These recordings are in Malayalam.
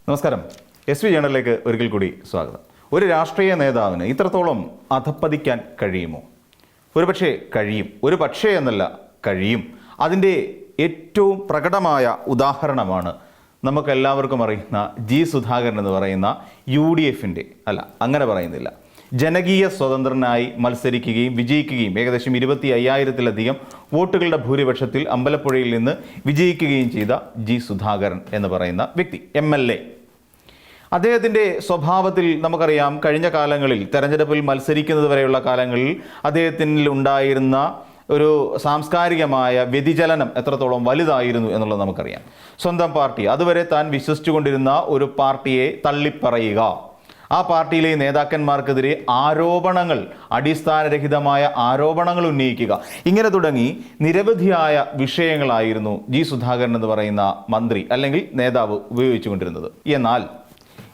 നമസ്കാരം. എസ് വി ജേണലിലേക്ക് ഒരിക്കൽ കൂടി സ്വാഗതം. ഒരു രാഷ്ട്രീയ നേതാവിന് ഇത്രത്തോളം അധപ്പതിക്കാൻ കഴിയുമോ? ഒരുപക്ഷെ കഴിയും. ഒരു പക്ഷേ എന്നല്ല, കഴിയും. അതിൻ്റെ ഏറ്റവും പ്രകടമായ ഉദാഹരണമാണ് നമുക്കെല്ലാവർക്കും അറിയുന്ന ജി സുധാകരൻ എന്ന് പറയുന്ന UDFൻ്റെ അങ്ങനെ പറയുന്നില്ല, ജനകീയ സ്വതന്ത്രനായി മത്സരിക്കുകയും വിജയിക്കുകയും ഏകദേശം 25,000-ലധികം വോട്ടുകളുടെ ഭൂരിപക്ഷത്തിൽ അമ്പലപ്പുഴയിൽ നിന്ന് വിജയിക്കുകയും ചെയ്ത ജി സുധാകരൻ എന്ന് പറയുന്ന വ്യക്തി, MLA. അദ്ദേഹത്തിൻ്റെ സ്വഭാവത്തിൽ നമുക്കറിയാം, കഴിഞ്ഞ കാലങ്ങളിൽ തെരഞ്ഞെടുപ്പിൽ മത്സരിക്കുന്നത് വരെയുള്ള കാലങ്ങളിൽ അദ്ദേഹത്തിൽ ഉണ്ടായിരുന്ന ഒരു സാംസ്കാരികമായ വ്യതിചലനം എത്രത്തോളം വലുതായിരുന്നു എന്നുള്ളത് നമുക്കറിയാം. സ്വന്തം പാർട്ടി, അതുവരെ താൻ വിശ്വസിച്ചുകൊണ്ടിരുന്ന ഒരു പാർട്ടിയെ തള്ളിപ്പറയുക, ആ പാർട്ടിയിലെ നേതാക്കന്മാർക്കെതിരെ ആരോപണങ്ങൾ, അടിസ്ഥാനരഹിതമായ ആരോപണങ്ങൾ ഉന്നയിക്കുക, ഇങ്ങനെ തുടങ്ങി നിരവധിയായ വിഷയങ്ങളായിരുന്നു ജി സുധാകരൻ എന്ന് പറയുന്ന മന്ത്രി അല്ലെങ്കിൽ നേതാവ് ഉപയോഗിച്ചുകൊണ്ടിരുന്നത്. എന്നാൽ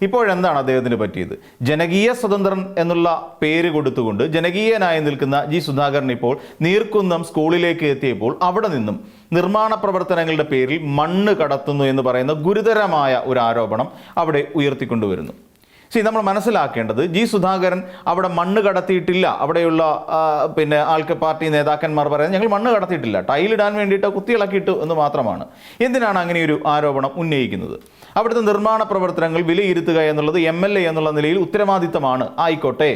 ഇപ്പോഴെന്താണ് അദ്ദേഹത്തിന് പറ്റിയത്? ജനകീയ സ്വതന്ത്രൻ എന്നുള്ള പേര് കൊടുത്തുകൊണ്ട് ജനകീയനായി നിൽക്കുന്ന ജി സുധാകരൻ ഇപ്പോൾ നീർക്കുന്നം സ്കൂളിലേക്ക് എത്തിയപ്പോൾ അവിടെ നിന്നും നിർമ്മാണ പ്രവർത്തനങ്ങളുടെ പേരിൽ മണ്ണ് കടത്തുന്നു എന്ന് പറയുന്ന ഗുരുതരമായ ഒരു ആരോപണം അവിടെ ഉയർത്തിക്കൊണ്ടുവരുന്നു. നമ്മൾ മനസ്സിലാക്കേണ്ടത്, ജി സുധാകരൻ അവിടെ മണ്ണ് കടത്തിയിട്ടില്ല. അവിടെയുള്ള പാർട്ടി നേതാക്കന്മാർ പറയുന്നത് ഞങ്ങൾ മണ്ണ് കടത്തിയിട്ടില്ല, ടൈലിടാൻ വേണ്ടിയിട്ട് കുത്തിയിളക്കിയിട്ടു എന്ന് മാത്രമാണ്. എന്തിനാണ് അങ്ങനെയൊരു ആരോപണം ഉന്നയിക്കുന്നത്? അവിടുത്തെ നിർമ്മാണ പ്രവർത്തനങ്ങൾ വിലയിരുത്തുക എന്നുള്ളത് MLA എന്നുള്ള നിലയിൽ ഉത്തരവാദിത്തമാണ്. ആയിക്കോട്ടെ,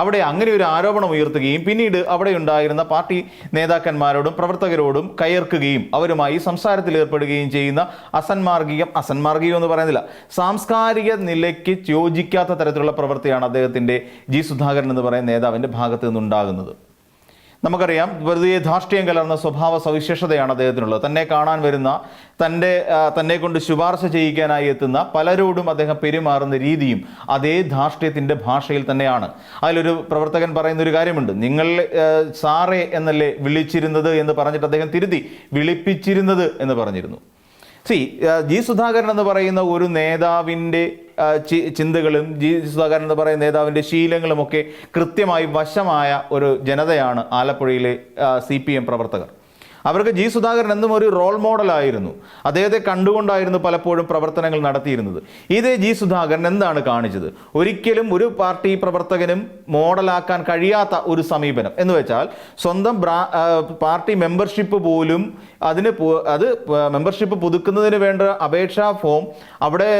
അവിടെ അങ്ങനെ ഒരു ആരോപണം ഉയർത്തുകയും പിന്നീട് അവിടെ ഉണ്ടായിരുന്ന പാർട്ടി നേതാക്കന്മാരോടും പ്രവർത്തകരോടും കയർക്കുകയും അവരുമായി സംസാരത്തിൽ ഏർപ്പെടുകയും ചെയ്യുന്ന അസന്മാർഗികം എന്ന് പറയുന്നില്ല, സാംസ്കാരിക നിലയ്ക്ക് യോജിക്കാത്ത തരത്തിലുള്ള പ്രവൃത്തിയാണ് അദ്ദേഹത്തിൻ്റെ ജി സുധാകരൻ എന്ന് പറയുന്ന നേതാവിൻ്റെ ഭാഗത്ത് നിന്നുണ്ടാകുന്നത്. നമുക്കറിയാം, വെറുതെ ധാർഷ്ട്യം കലർന്ന സ്വഭാവ സവിശേഷതയാണ് അദ്ദേഹത്തിനുള്ളത്. തന്നെ കാണാൻ വരുന്ന, തന്നെ കൊണ്ട് ശുപാർശ ചെയ്യിക്കാനായി എത്തുന്ന പലരോടും അദ്ദേഹം പെരുമാറുന്ന രീതിയും അതേ ധാർഷ്ട്യത്തിൻ്റെ ഭാഷയിൽ തന്നെയാണ്. അതിലൊരു പ്രവർത്തകൻ പറയുന്ന ഒരു കാര്യമുണ്ട്, നിങ്ങൾ സാറേ എന്നല്ലേ വിളിച്ചിരുന്നത് എന്ന് പറഞ്ഞിട്ട് അദ്ദേഹം തിരുത്തി വിളിപ്പിച്ചിരുന്നത് എന്ന് പറഞ്ഞിരുന്നു. ജി സുധാകരൻ എന്ന് പറയുന്ന ഒരു നേതാവിൻ്റെ ചിന്തകളും ജി സുധാകരൻ എന്ന് പറയുന്ന നേതാവിൻ്റെ ശീലങ്ങളുമൊക്കെ കൃത്യമായി വശമായ ഒരു ജനതയാണ് ആലപ്പുഴയിലെ CPM പ്രവർത്തകർ. അവർക്ക് ജി സുധാകരൻ എന്നും ഒരു റോൾ മോഡലായിരുന്നു. അദ്ദേഹത്തെ കണ്ടുകൊണ്ടായിരുന്നു പലപ്പോഴും പ്രവർത്തനങ്ങൾ നടത്തിയിരുന്നത്. ഇതേ ജി സുധാകരൻ എന്താണ് കാണിച്ചത്? ഒരിക്കലും ഒരു പാർട്ടി പ്രവർത്തകനും മോഡലാക്കാൻ കഴിയാത്ത ഒരു സമീപനം എന്ന് വെച്ചാൽ, സ്വന്തം പാർട്ടി മെമ്പർഷിപ്പ് പോലും മെമ്പർഷിപ്പ് പുതുക്കുന്നതിന് വേണ്ട അപേക്ഷാ ഫോം അവിടെ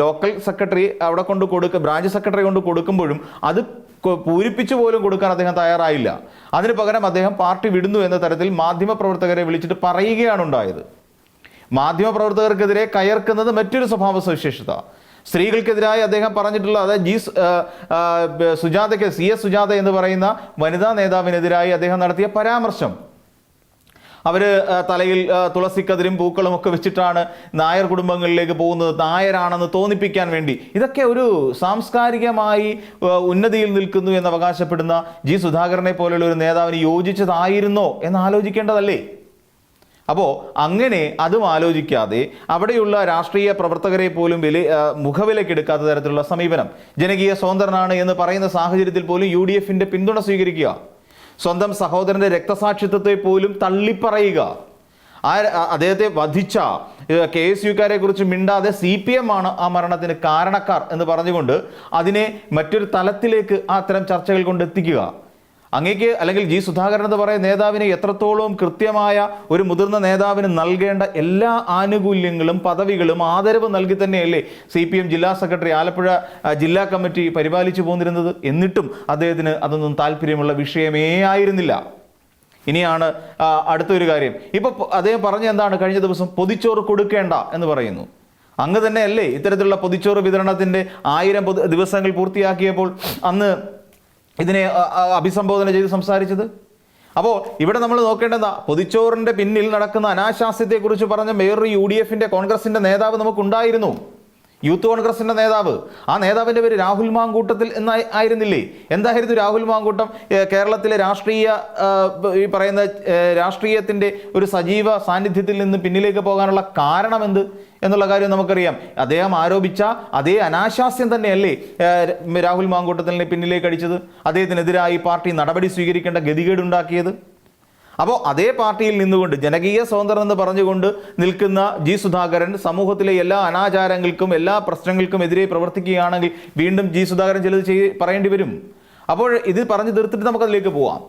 ലോക്കൽ സെക്രട്ടറി അവിടെ കൊണ്ട് ബ്രാഞ്ച് സെക്രട്ടറി കൊണ്ട് കൊടുക്കുമ്പോഴും അത് പൂരിപ്പിച്ചു പോലും കൊടുക്കാൻ അദ്ദേഹം തയ്യാറായില്ല. അതിന് പകരം അദ്ദേഹം പാർട്ടി വിടുന്നു എന്ന തരത്തിൽ മാധ്യമപ്രവർത്തകരെ വിളിച്ചിട്ട് പറയുകയാണ് ഉണ്ടായത്. മാധ്യമപ്രവർത്തകർക്കെതിരെ കയർക്കുന്നത് മറ്റൊരു സ്വഭാവ സവിശേഷത. സ്ത്രീകൾക്കെതിരായി അദ്ദേഹം പറഞ്ഞിട്ടുള്ള, അതായത് സുജാതയ്ക്ക് CS സുജാത എന്ന് പറയുന്ന വനിതാ നേതാവിനെതിരായി അദ്ദേഹം നടത്തിയ പരാമർശം, അവർ തലയിൽ തുളസിക്കതിരും പൂക്കളും ഒക്കെ വെച്ചിട്ടാണ് നായർ കുടുംബങ്ങളിലേക്ക് പോകുന്നത്, നായരാണെന്ന് തോന്നിപ്പിക്കാൻ വേണ്ടി. ഇതൊക്കെ ഒരു സാംസ്കാരികമായി ഉന്നതിയിൽ നിൽക്കുന്നു എന്ന് അവകാശപ്പെടുന്ന ജി സുധാകരനെ പോലെയുള്ള ഒരു നേതാവിന് യോജിച്ചതായിരുന്നോ എന്ന് ആലോചിക്കേണ്ടതല്ലേ? അപ്പോൾ അങ്ങനെ അതും ആലോചിക്കാതെ അവിടെയുള്ള രാഷ്ട്രീയ പ്രവർത്തകരെ പോലും മുഖവിലക്കെടുക്കാത്ത തരത്തിലുള്ള സമീപനം, ജനകീയ സ്വതന്ത്രനാണ് എന്ന് പറയുന്ന സാഹചര്യത്തിൽ പോലും UDFൻ്റെ പിന്തുണ സ്വീകരിക്കുക, സ്വന്തം സഹോദരൻ്റെ രക്തസാക്ഷിത്വത്തെ പോലും തള്ളിപ്പറയുക, അദ്ദേഹത്തെ വധിച്ച KSUക്കാരെ കുറിച്ച് മിണ്ടാതെ CPM ആണ് ആ മരണത്തിന് കാരണക്കാർ എന്ന് പറഞ്ഞുകൊണ്ട് അതിനെ മറ്റൊരു തലത്തിലേക്ക് അത്തരം ചർച്ചകൾ കൊണ്ടെത്തിക്കുക. അങ്ങേക്ക് അല്ലെങ്കിൽ ജി സുധാകരൻ എന്ന് പറയുന്ന നേതാവിനെ എത്രത്തോളം കൃത്യമായ ഒരു മുതിർന്ന നേതാവിന് നൽകേണ്ട എല്ലാ ആനുകൂല്യങ്ങളും പദവികളും ആദരവ് നൽകി തന്നെയല്ലേ CPM ജില്ലാ സെക്രട്ടറി, ആലപ്പുഴ ജില്ലാ കമ്മിറ്റി പരിപാലിച്ചു പോന്നിരുന്നത്? എന്നിട്ടും അദ്ദേഹത്തിന് അതൊന്നും താല്പര്യമുള്ള വിഷയമേ ആയിരുന്നില്ല. ഇനിയാണ് അടുത്തൊരു കാര്യം. ഇപ്പൊ അദ്ദേഹം പറഞ്ഞ എന്താണ്? കഴിഞ്ഞ ദിവസം പൊതിച്ചോറ് കൊടുക്കേണ്ട എന്ന് പറയുന്നു. അങ്ങ് തന്നെയല്ലേ ഇത്തരത്തിലുള്ള പൊതിച്ചോറ് വിതരണത്തിന്റെ 1000 ദിവസങ്ങൾ പൂർത്തിയാക്കിയപ്പോൾ അന്ന് ഇതിനെ അഭിസംബോധന ചെയ്ത് സംസാരിച്ചത്? അപ്പോൾ ഇവിടെ നമ്മൾ നോക്കേണ്ടതാ, പൊതിച്ചോറിന്റെ പിന്നിൽ നടക്കുന്ന അനാശാസ്യത്തെക്കുറിച്ച് പറഞ്ഞ വേറൊരു UDFന്റെ കോൺഗ്രസിന്റെ നേതാവ് നമുക്കുണ്ടായിരുന്നു, യൂത്ത് കോൺഗ്രസിന്റെ നേതാവ്. ആ നേതാവിന്റെ പേര് രാഹുൽ മാങ്കൂട്ടത്തിൽ ആയിരുന്നില്ലേ? എന്തായിരുന്നു രാഹുൽ മാങ്കൂട്ടം കേരളത്തിലെ രാഷ്ട്രീയത്തിന്റെ ഒരു സജീവ സാന്നിധ്യത്തിൽ നിന്ന് പിന്നിലേക്ക് പോകാനുള്ള കാരണം എന്നുള്ള കാര്യം നമുക്കറിയാം. അദ്ദേഹം ആരോപിച്ച അതേ അനാശാസ്യം തന്നെയല്ലേ രാഹുൽ മാങ്കൂട്ടത്തിനെ പിന്നിലേക്ക് അടിച്ചത്? അദ്ദേഹത്തിനെതിരായി പാർട്ടി നടപടി സ്വീകരിക്കേണ്ട ഗതികേടുണ്ടാക്കിയത്? അപ്പോൾ അതേ പാർട്ടിയിൽ നിന്നുകൊണ്ട് ജനകീയ സ്വതന്ത്രം എന്ന് പറഞ്ഞുകൊണ്ട് നിൽക്കുന്ന ജി സുധാകരൻ സമൂഹത്തിലെ എല്ലാ അനാചാരങ്ങൾക്കും എല്ലാ പ്രശ്നങ്ങൾക്കും എതിരെ പ്രവർത്തിക്കുകയാണെങ്കിൽ വീണ്ടും ജി സുധാകരൻ ചിലത് പറയേണ്ടി വരും. അപ്പോൾ ഇത് പറഞ്ഞു തീർത്തിട്ട് നമുക്കതിലേക്ക് പോവാം.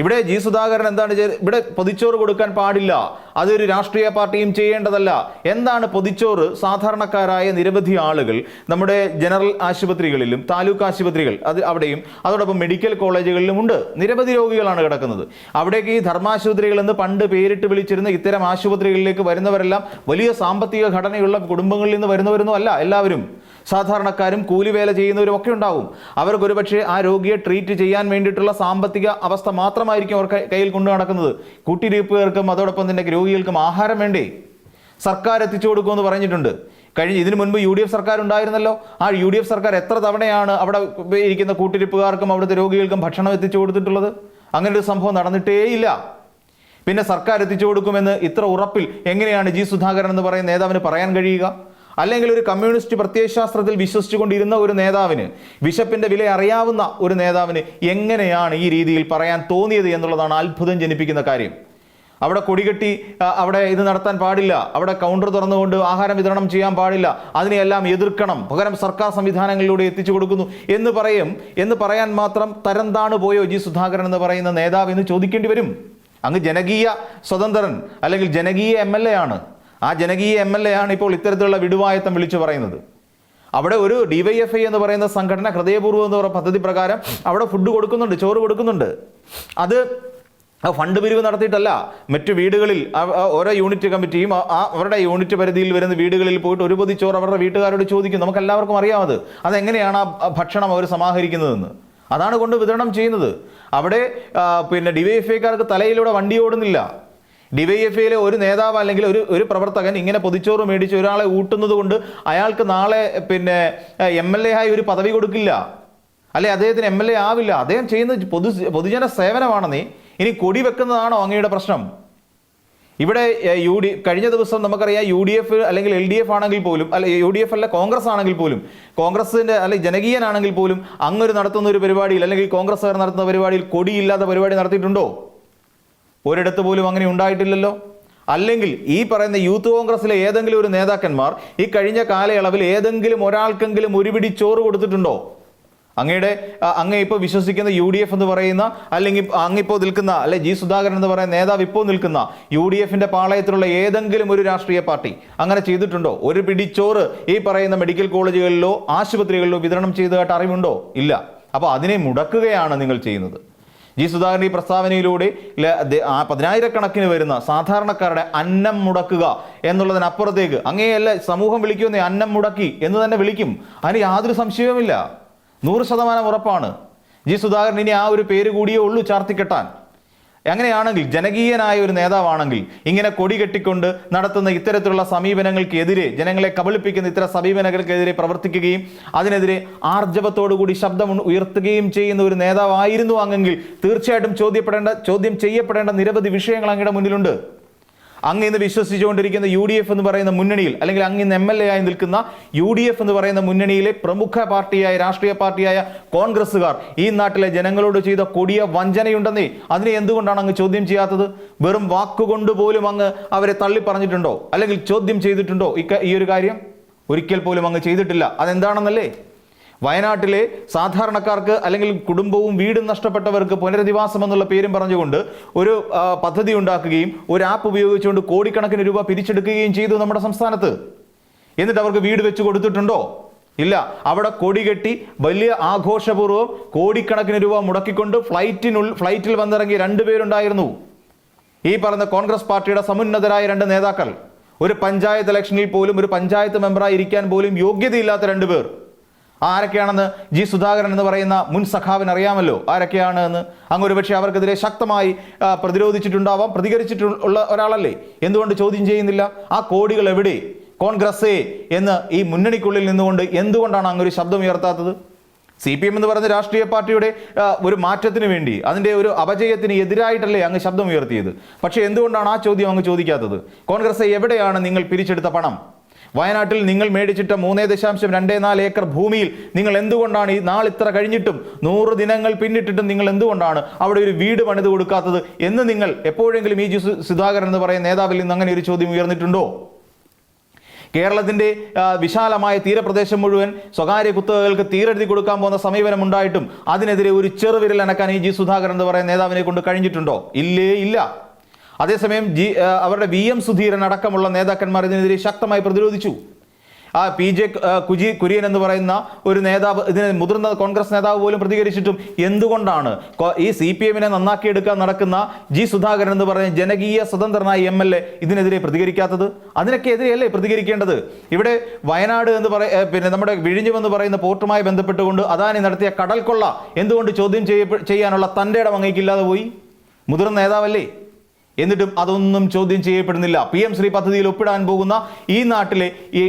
ഇവിടെ ജി സുധാകരൻ എന്താണ് ഇവിടെ പൊതിച്ചോറ് കൊടുക്കാൻ പാടില്ല, അതൊരു രാഷ്ട്രീയ പാർട്ടിയും ചെയ്യേണ്ടതല്ല. എന്താണ് പൊതിച്ചോറ്? സാധാരണക്കാരായ നിരവധി ആളുകൾ നമ്മുടെ ജനറൽ ആശുപത്രികളിലും താലൂക്ക് ആശുപത്രികൾ അവിടെയും അതോടൊപ്പം മെഡിക്കൽ കോളേജുകളിലും ഉണ്ട്. നിരവധി രോഗികളാണ് കിടക്കുന്നത്. അവിടേക്ക് ഈ ധർമാശുപത്രികൾ എന്ന് പണ്ട് പേരിട്ട് വിളിച്ചിരുന്ന ഇത്തരം ആശുപത്രികളിലേക്ക് വരുന്നവരെല്ലാം വലിയ സാമ്പത്തിക ഘടനയുള്ള കുടുംബങ്ങളിൽ നിന്ന് വരുന്നവരൊന്നും അല്ല. എല്ലാവരും സാധാരണക്കാരും കൂലിവേല ചെയ്യുന്നവരും ഒക്കെ ഉണ്ടാവും. അവർക്ക് ഒരുപക്ഷെ ആ രോഗിയെ ട്രീറ്റ് ചെയ്യാൻ വേണ്ടിയിട്ടുള്ള സാമ്പത്തിക അവസ്ഥ മാത്രമായിരിക്കും അവർ കയ്യിൽ കൊണ്ടു നടക്കുന്നത്. കൂട്ടിരിപ്പുകാർക്കും അതോടൊപ്പം തന്നെ രോഗികൾക്കും ആഹാരം വേണ്ടേ? സർക്കാർ എത്തിച്ചു കൊടുക്കുമെന്ന് പറഞ്ഞിട്ടുണ്ട്. ഇതിനു മുൻപ് UDF സർക്കാർ ഉണ്ടായിരുന്നല്ലോ. ആ UDF സർക്കാർ എത്ര തവണയാണ് അവിടെ ഇരിക്കുന്ന കൂട്ടിരിപ്പുകാർക്കും അവിടുത്തെ രോഗികൾക്കും ഭക്ഷണം എത്തിച്ചു കൊടുത്തിട്ടുള്ളത്? അങ്ങനെ ഒരു സംഭവം നടന്നിട്ടേയില്ല. പിന്നെ സർക്കാർ എത്തിച്ചു കൊടുക്കുമെന്ന് ഇത്ര ഉറപ്പിൽ എങ്ങനെയാണ് ജി സുധാകരൻ എന്ന് പറയുന്ന നേതാവിന് പറയാൻ കഴിയുക? അല്ലെങ്കിൽ ഒരു കമ്മ്യൂണിസ്റ്റ് പ്രത്യയശാസ്ത്രത്തിൽ വിശ്വസിച്ചുകൊണ്ടിരുന്ന ഒരു നേതാവിന്, വിശപ്പിന്റെ വില അറിയാവുന്ന ഒരു നേതാവിന് എങ്ങനെയാണ് ഈ രീതിയിൽ പറയാൻ തോന്നിയത് എന്നുള്ളതാണ് അത്ഭുതം ജനിപ്പിക്കുന്ന കാര്യം. അവിടെ കൊടികെട്ടി അവിടെ ഇത് നടത്താൻ പാടില്ല, അവിടെ കൗണ്ടർ തുറന്നുകൊണ്ട് ആഹാരം വിതരണം ചെയ്യാൻ പാടില്ല, അതിനെയെല്ലാം എതിർക്കണം, പകരം സർക്കാർ സംവിധാനങ്ങളിലൂടെ എത്തിച്ചു കൊടുക്കുന്നു എന്ന് പറയാൻ മാത്രം തരംതാണു പോയോ ജി സുധാകരൻ എന്ന് പറയുന്ന നേതാവ് എന്ന് ചോദിക്കേണ്ടി വരും. അങ്ങ് ജനകീയ സ്വതന്ത്രൻ അല്ലെങ്കിൽ ജനകീയ MLA ആണ്. ആ ജനകീയ MLA ആണ് ഇപ്പോൾ ഇത്തരത്തിലുള്ള വിടുവായത്തം വിളിച്ചു പറയുന്നത്. അവിടെ ഒരു DYFI എന്ന് പറയുന്ന സംഘടന ഹൃദയപൂർവ്വം എന്ന് പറയുന്ന പദ്ധതി പ്രകാരം അവിടെ ഫുഡ് കൊടുക്കുന്നുണ്ട്, ചോറ് കൊടുക്കുന്നുണ്ട്. അത് ഫണ്ട് പിരിവ് നടത്തിയിട്ടല്ല. മറ്റു വീടുകളിൽ ഓരോ യൂണിറ്റ് കമ്മിറ്റിയും അവരുടെ യൂണിറ്റ് പരിധിയിൽ വരുന്ന വീടുകളിൽ പോയിട്ട് ഒരു പൊതി ചോറ് അവരുടെ വീട്ടുകാരോട് ചോദിക്കും. നമുക്ക് എല്ലാവർക്കും അറിയാമത് അതെങ്ങനെയാണ് ആ ഭക്ഷണം അവർ സമാഹരിക്കുന്നതെന്ന്. അതാണ് കൊണ്ട് വിതരണം ചെയ്യുന്നത്. അവിടെ പിന്നെ DYFIക്കാർക്ക് തലയിലൂടെ വണ്ടി ഓടുന്നില്ല. DYFIയിലെ ഒരു നേതാവ് അല്ലെങ്കിൽ ഒരു പ്രവർത്തകൻ ഇങ്ങനെ പൊതിച്ചോറ് മേടിച്ച് ഒരാളെ ഊട്ടുന്നത് കൊണ്ട് അയാൾക്ക് നാളെ പിന്നെ MLA ആയി ഒരു പദവി കൊടുക്കില്ല, അല്ലെ അദ്ദേഹത്തിന് MLA ആവില്ല. അദ്ദേഹം ചെയ്യുന്നത് പൊതുജന സേവനമാണെന്നേ. ഇനി കൊടി വെക്കുന്നതാണോ അങ്ങയുടെ പ്രശ്നം? ഇവിടെ കഴിഞ്ഞ ദിവസം നമുക്കറിയാം UDF അല്ലെങ്കിൽ LDF ആണെങ്കിൽ പോലും, അല്ലെ UDF അല്ല കോൺഗ്രസ് ആണെങ്കിൽ പോലും, കോൺഗ്രസിന്റെ അല്ലെങ്കിൽ ജനകീയനാണെങ്കിൽ പോലും അങ്ങൊരു നടത്തുന്ന ഒരു പരിപാടിയിൽ അല്ലെങ്കിൽ കോൺഗ്രസ്സുകാർ നടത്തുന്ന പരിപാടിയിൽ കൊടിയില്ലാത്ത പരിപാടി നടത്തിയിട്ടുണ്ടോ? ഒരിടത്ത് പോലും അങ്ങനെ ഉണ്ടായിട്ടില്ലല്ലോ. അല്ലെങ്കിൽ ഈ പറയുന്ന യൂത്ത് കോൺഗ്രസിലെ ഏതെങ്കിലും ഒരു നേതാക്കന്മാർ ഈ കഴിഞ്ഞ കാലയളവിൽ ഏതെങ്കിലും ഒരാൾക്കെങ്കിലും ഒരു പിടി ചോറ് കൊടുത്തിട്ടുണ്ടോ? അങ്ങ് ഇപ്പോൾ വിശ്വസിക്കുന്ന UDF എന്ന് പറയുന്ന, അല്ലെങ്കിൽ അങ്ങിപ്പോൾ നിൽക്കുന്ന അല്ലെ ജി സുധാകരൻ എന്ന് പറയുന്ന നേതാവ് ഇപ്പോൾ നിൽക്കുന്ന UDFന്റെ പാളയത്തിലുള്ള ഏതെങ്കിലും ഒരു രാഷ്ട്രീയ പാർട്ടി അങ്ങനെ ചെയ്തിട്ടുണ്ടോ? ഒരു പിടി ചോറ് ഈ പറയുന്ന മെഡിക്കൽ കോളേജുകളിലോ ആശുപത്രികളിലോ വിതരണം ചെയ്തതായിട്ട് അറിവുണ്ടോ? ഇല്ല. അപ്പോൾ അതിനെ മുടക്കുകയാണ് നിങ്ങൾ ചെയ്യുന്നത്. ജി സുധാകരൻ ഈ പ്രസ്താവനയിലൂടെ 10,000-കണക്കിന് വരുന്ന സാധാരണക്കാരുടെ അന്നം മുടക്കുക എന്നുള്ളതിനപ്പുറത്തേക്ക് അങ്ങനെയല്ല സമൂഹം വിളിക്കുന്ന അന്നം മുടക്കി എന്ന് തന്നെ വിളിക്കും. അതിന് യാതൊരു സംശയവുമില്ല. 100% ഉറപ്പാണ്. ജി സുധാകരൻ ഇനി ആ ഒരു പേര് കൂടിയേ ഉള്ളൂ ചാർത്തിക്കെട്ടാൻ. അങ്ങനെയാണെങ്കിൽ ജനകീയനായ ഒരു നേതാവാണെങ്കിൽ ഇങ്ങനെ കൊടി കെട്ടിക്കൊണ്ട് നടത്തുന്ന ഇത്തരത്തിലുള്ള സമീപനങ്ങൾക്കെതിരെ, ജനങ്ങളെ കബളിപ്പിക്കുന്ന ഇത്തരം സമീപനങ്ങൾക്കെതിരെ പ്രവർത്തിക്കുകയും അതിനെതിരെ ആർജവത്തോടുകൂടി ശബ്ദം ഉയർത്തുകയും ചെയ്യുന്ന ഒരു നേതാവായിരുന്നു അങ്ങെങ്കിൽ തീർച്ചയായിട്ടും ചോദ്യം ചെയ്യപ്പെടേണ്ട നിരവധി വിഷയങ്ങൾ അങ്ങയുടെ മുന്നിലുണ്ട്. അങ്ങ് ഇന്ന് വിശ്വസിച്ചുകൊണ്ടിരിക്കുന്ന UDF എന്ന് പറയുന്ന മുന്നണിയിൽ, അല്ലെങ്കിൽ അങ്ങ് ഇന്ന് MLA ആയി നിൽക്കുന്ന UDF എന്ന് പറയുന്ന മുന്നണിയിലെ പ്രമുഖ പാർട്ടിയായ രാഷ്ട്രീയ പാർട്ടിയായ കോൺഗ്രസ്സുകാർ ഈ നാട്ടിലെ ജനങ്ങളോട് ചെയ്ത കൊടിയ വഞ്ചനയുണ്ടെന്നേ. അതിനെ എന്തുകൊണ്ടാണ് അങ്ങ് ചോദ്യം ചെയ്യാത്തത്? വെറും വാക്കുകൊണ്ട് പോലും അങ്ങ് അവരെ തള്ളി പറഞ്ഞിട്ടുണ്ടോ അല്ലെങ്കിൽ ചോദ്യം ചെയ്തിട്ടുണ്ടോ ഈ ഒരു കാര്യം? ഒരിക്കൽ പോലും അങ്ങ് ചെയ്തിട്ടില്ല. അതെന്താണെന്നല്ലേ? വയനാട്ടിലെ സാധാരണക്കാർക്ക് അല്ലെങ്കിൽ കുടുംബവും വീടും നഷ്ടപ്പെട്ടവർക്ക് പുനരധിവാസം എന്നുള്ള പേരും പറഞ്ഞുകൊണ്ട് ഒരു പദ്ധതി ഉണ്ടാക്കുകയും ഒരു ആപ്പ് ഉപയോഗിച്ചുകൊണ്ട് കോടിക്കണക്കിന് രൂപ പിരിച്ചെടുക്കുകയും ചെയ്തു നമ്മുടെ സംസ്ഥാനത്ത്. എന്നിട്ട് അവർക്ക് വീട് വെച്ച് കൊടുത്തിട്ടുണ്ടോ? ഇല്ല. അവിടെ കൊടി കെട്ടി വലിയ ആഘോഷപൂർവ്വം കോടിക്കണക്കിന് രൂപ മുടക്കിക്കൊണ്ട് ഫ്ലൈറ്റിൽ വന്നിറങ്ങി 2 പേരുണ്ടായിരുന്നു. ഈ പറഞ്ഞ കോൺഗ്രസ് പാർട്ടിയുടെ സമുന്നതരായ 2 നേതാക്കൾ. ഒരു പഞ്ചായത്ത് ഇലക്ഷനിൽ പോലും ഒരു പഞ്ചായത്ത് മെമ്പറായി ഇരിക്കാൻ പോലും യോഗ്യതയില്ലാത്ത 2 പേർ. ആരൊക്കെയാണെന്ന് ജി സുധാകരൻ എന്ന് പറയുന്ന മുൻ സഖാവിന് അറിയാമല്ലോ ആരൊക്കെയാണ് എന്ന്. അങ്ങ് ഒരുപക്ഷെ അവർക്കെതിരെ ശക്തമായി പ്രതിരോധിച്ചിട്ടുണ്ടാവാം, പ്രതികരിച്ചിട്ടുള്ള ഒരാളല്ലേ. എന്തുകൊണ്ട് ചോദ്യം ചെയ്യുന്നില്ല? ആ കോടികൾ എവിടെ? കോൺഗ്രസ്സേ എന്ന് ഈ മുന്നണിക്കുള്ളിൽ നിന്നുകൊണ്ട് എന്തുകൊണ്ടാണ് അങ്ങൊരു ശബ്ദം ഉയർത്താത്തത്? CPM എന്ന് പറയുന്ന രാഷ്ട്രീയ പാർട്ടിയുടെ ഒരു മാറ്റത്തിന് വേണ്ടി, അതിൻ്റെ ഒരു അപജയത്തിന് എതിരായിട്ടല്ലേ അങ്ങ് ശബ്ദം ഉയർത്തിയത്. പക്ഷേ എന്തുകൊണ്ടാണ് ആ ചോദ്യം അങ്ങ് ചോദിക്കാത്തത്? കോൺഗ്രസ് എവിടെയാണ് നിങ്ങൾ പിരിച്ചെടുത്ത പണം? വയനാട്ടിൽ നിങ്ങൾ മേടിച്ചിട്ട 3.24 ഏക്കർ ഭൂമിയിൽ നിങ്ങൾ എന്തുകൊണ്ടാണ് ഈ നാളിത്ര കഴിഞ്ഞിട്ടും 100 ദിനങ്ങൾ പിന്നിട്ടിട്ടും നിങ്ങൾ എന്തുകൊണ്ടാണ് അവിടെ ഒരു വീട് പണിത് കൊടുക്കാത്തത് എന്ന് നിങ്ങൾ എപ്പോഴെങ്കിലും ഈ ജി സുധാകരൻ എന്ന് പറയുന്ന നേതാവിൽ നിന്ന് അങ്ങനെ ഒരു ചോദ്യം ഉയർന്നിട്ടുണ്ടോ? കേരളത്തിന്റെ വിശാലമായ തീരപ്രദേശം മുഴുവൻ സ്വകാര്യ കുത്തകകൾക്ക് തീരെഴുതി കൊടുക്കാൻ പോകുന്ന സമീപനം ഉണ്ടായിട്ടും അതിനെതിരെ ഒരു ചെറുവിരൽ അനക്കാൻ ഈ ജി സുധാകരൻ എന്ന് പറയുന്ന നേതാവിനെ കൊണ്ട് കഴിഞ്ഞിട്ടുണ്ടോ? ഇല്ലേ ഇല്ല. അതേസമയം അവരുടെ VM സുധീരൻ അടക്കമുള്ള നേതാക്കന്മാർ ഇതിനെതിരെ ശക്തമായി പ്രതിരോധിച്ചു. PJ കുര്യൻ എന്ന് പറയുന്ന ഒരു നേതാവ്, ഇതിന് മുതിർന്ന കോൺഗ്രസ് നേതാവ് പോലും പ്രതികരിച്ചിട്ടും എന്തുകൊണ്ടാണ് ഈ CPM-നെ നന്നാക്കിയെടുക്കാൻ നടക്കുന്ന ജി സുധാകരൻ എന്ന് പറയുന്ന ജനകീയ സ്വതന്ത്രനായ MLA ഇതിനെതിരെ പ്രതികരിക്കാത്തത്? അതിനൊക്കെ എതിരെയല്ലേ പ്രതികരിക്കേണ്ടത്? ഇവിടെ വയനാട് എന്ന് പിന്നെ നമ്മുടെ വിഴിഞ്ഞം എന്ന് പറയുന്ന പോർട്ടുമായി ബന്ധപ്പെട്ടുകൊണ്ട് അദാനി നടത്തിയ കടൽക്കൊള്ള എന്തുകൊണ്ട് ചോദ്യം ചെയ്യാനുള്ള തൻ്റെ ഇടം അങ്ങേക്കില്ലാതെ പോയി? മുതിർന്ന നേതാവല്ലേ? എന്നിട്ടും അതൊന്നും ചോദ്യം ചെയ്യപ്പെടുന്നില്ല. PM ശ്രീ പദ്ധതിയിൽ ഒപ്പിടാൻ പോകുന്ന ഈ നാട്ടിലെ ഈ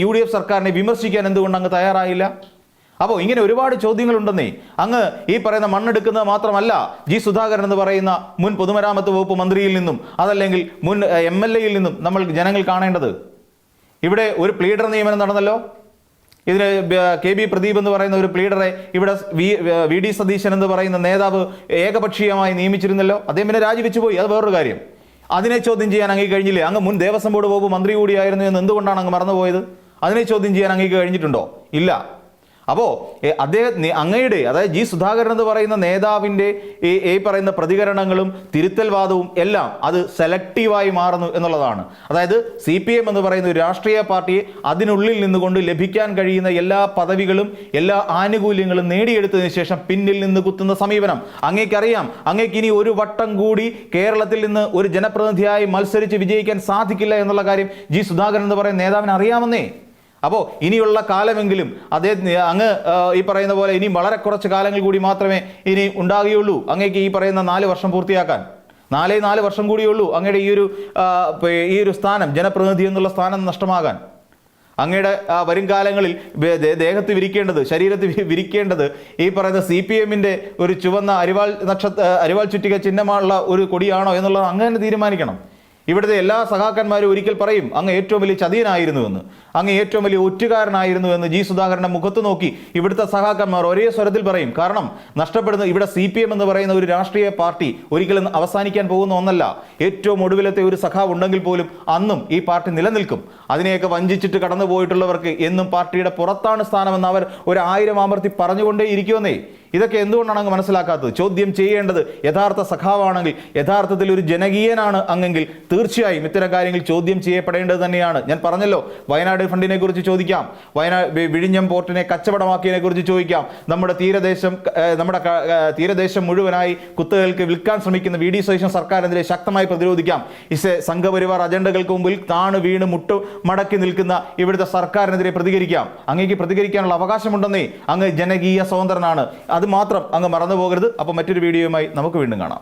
UDF സർക്കാരിനെ വിമർശിക്കാൻ എന്തുകൊണ്ട് അങ്ങ് തയ്യാറായില്ല? അപ്പോൾ ഇങ്ങനെ ഒരുപാട് ചോദ്യങ്ങളുണ്ടെന്നേ. അങ്ങ് ഈ പറയുന്ന മണ്ണെടുക്കുന്നത് മാത്രമല്ല, ജി സുധാകരൻ എന്ന് പറയുന്ന മുൻ പൊതുമരാമത്ത് വകുപ്പ് മന്ത്രിയിൽ നിന്നും അതല്ലെങ്കിൽ മുൻ MLA-യിൽ നിന്നും നമ്മൾ ജനങ്ങൾ കാണേണ്ടത്. ഇവിടെ ഒരു പ്ലീഡർ നിയമനം നടന്നല്ലോ. ഇതിന് KB പ്രദീപ് എന്ന് പറയുന്ന ഒരു പ്ലീഡറെ ഇവിടെ VD സതീശൻ എന്ന് പറയുന്ന നേതാവ് ഏകപക്ഷീയമായി നിയമിച്ചിരുന്നല്ലോ. അദ്ദേഹം പിന്നെ രാജിവെച്ചു പോയി. അത് വേറൊരു കാര്യം. അതിനെ ചോദ്യം ചെയ്യാൻ അങ്ങേക്ക് കഴിഞ്ഞില്ലേ? അങ്ങ് മുൻ ദേവസ്വം ബോർഡ് വകുപ്പ് മന്ത്രി കൂടിയായിരുന്നു എന്ന് എന്തുകൊണ്ടാണ് അങ്ങ് മറന്നുപോയത്? അതിനെ ചോദ്യം ചെയ്യാൻ അങ്ങേക്ക് കഴിഞ്ഞിട്ടുണ്ടോ? ഇല്ല. അപ്പോൾ അങ്ങയുടെ, അതായത് ജി സുധാകരൻ എന്ന് പറയുന്ന നേതാവിൻ്റെ ഈ പറയുന്ന പ്രതികരണങ്ങളും തിരുത്തൽവാദവും എല്ലാം അത് സെലക്റ്റീവായി മാറുന്നു എന്നുള്ളതാണ്. അതായത് CPM എന്ന് പറയുന്ന ഒരു രാഷ്ട്രീയ പാർട്ടിയെ അതിനുള്ളിൽ നിന്നുകൊണ്ട് ലഭിക്കാൻ കഴിയുന്ന എല്ലാ പദവികളും എല്ലാ ആനുകൂല്യങ്ങളും നേടിയെടുത്തതിന് ശേഷം പിന്നിൽ നിന്ന് കുത്തുന്ന സമീപനം അങ്ങേക്കറിയാം. അങ്ങേക്ക് ഇനി ഒരു വട്ടം കൂടി കേരളത്തിൽ നിന്ന് ഒരു ജനപ്രതിനിധിയായി മത്സരിച്ച് വിജയിക്കാൻ സാധിക്കില്ല എന്നുള്ള കാര്യം ജി സുധാകരൻ എന്ന് പറയുന്ന നേതാവിന് അറിയാമെന്നേ. അപ്പോൾ ഇനിയുള്ള കാലമെങ്കിലും അങ്ങ് ഈ പറയുന്ന പോലെ ഇനി വളരെ കുറച്ച് കാലങ്ങൾ കൂടി മാത്രമേ ഇനി ഉണ്ടാകുകയുള്ളൂ. അങ്ങേക്ക് ഈ പറയുന്ന 4 വർഷം പൂർത്തിയാക്കാൻ 4 വർഷം കൂടിയുള്ളൂ അങ്ങയുടെ ഈ ഒരു സ്ഥാനം, ജനപ്രതിനിധി എന്നുള്ള സ്ഥാനം നഷ്ടമാകാൻ. അങ്ങയുടെ വരും കാലങ്ങളിൽ ദേഹത്ത് വിരിക്കേണ്ടത്, ശരീരത്തിൽ വിരിക്കേണ്ടത് ഈ പറയുന്ന CPM-ന്റെ ഒരു ചുവന്ന അരിവാൾ ചുറ്റിക ചിഹ്നമുള്ള ഒരു കൊടിയാണോ എന്നുള്ളത് അങ്ങ് തന്നെ തീരുമാനിക്കണം. ഇവിടുത്തെ എല്ലാ സഖാക്കന്മാരും ഒരിക്കൽ പറയും അങ്ങ് ഏറ്റവും വലിയ ചതിയനായിരുന്നുവെന്ന്, അങ്ങ് ഏറ്റവും വലിയ ഒറ്റുകാരനായിരുന്നുവെന്ന് ജി സുധാകരന്റെ മുഖത്ത് നോക്കി ഇവിടുത്തെ സഖാക്കന്മാർ ഒരേ സ്വരത്തിൽ പറയും. കാരണം നഷ്ടപ്പെടുന്ന ഇവിടെ CPM എന്ന് പറയുന്ന ഒരു രാഷ്ട്രീയ പാർട്ടി ഒരിക്കലും അവസാനിക്കാൻ പോകുന്ന ഒന്നല്ല. ഏറ്റവും ഒടുവിലത്തെ ഒരു സഖാവ് ഉണ്ടെങ്കിൽ പോലും അന്നും ഈ പാർട്ടി നിലനിൽക്കും. അതിനെയൊക്കെ വഞ്ചിച്ചിട്ട് കടന്നു പോയിട്ടുള്ളവർക്ക് എന്നും പാർട്ടിയുടെ പുറത്താണ് സ്ഥാനമെന്ന് അവർ 1000 ആവർത്തി പറഞ്ഞുകൊണ്ടേ ഇരിക്കുമെന്നേ. ഇതൊക്കെ എന്തുകൊണ്ടാണ് അങ്ങ് മനസ്സിലാക്കാത്തത്? ചോദ്യം ചെയ്യേണ്ടത് യഥാർത്ഥ സഖാവാണെങ്കിൽ, യഥാർത്ഥത്തിൽ ഒരു ജനകീയനാണ് അങ്ങെങ്കിൽ തീർച്ചയായും ഇത്തരം കാര്യങ്ങൾ ചോദ്യം ചെയ്യപ്പെടേണ്ടത് തന്നെയാണ്. ഞാൻ പറഞ്ഞല്ലോ, വയനാട് ഫണ്ടിനെ കുറിച്ച് ചോദിക്കാം, വിഴിഞ്ഞം പോർട്ടിനെ കച്ചവടമാക്കിയതിനെ കുറിച്ച് ചോദിക്കാം, നമ്മുടെ തീരദേശം മുഴുവനായി കുത്തകൾക്ക് വിൽക്കാൻ ശ്രമിക്കുന്ന VD സതീശൻ സർക്കാരിനെതിരെ ശക്തമായി പ്രതിരോധിക്കാം. സംഘപരിവാർ അജണ്ടകൾക്ക് മുമ്പിൽ താണു വീണ് മടക്കി നിൽക്കുന്ന ഇവിടുത്തെ സർക്കാരിനെതിരെ പ്രതികരിക്കാം. അങ്ങേക്ക് പ്രതികരിക്കാനുള്ള അവകാശമുണ്ടെന്നേ. അങ്ങ് ജനകീയ സ്വതന്ത്രനാണ്. അത് മാത്രം അങ്ങ് മറന്നു പോകരുത്. അപ്പോൾ മറ്റൊരു വീഡിയോയുമായി നമുക്ക് വീണ്ടും കാണാം.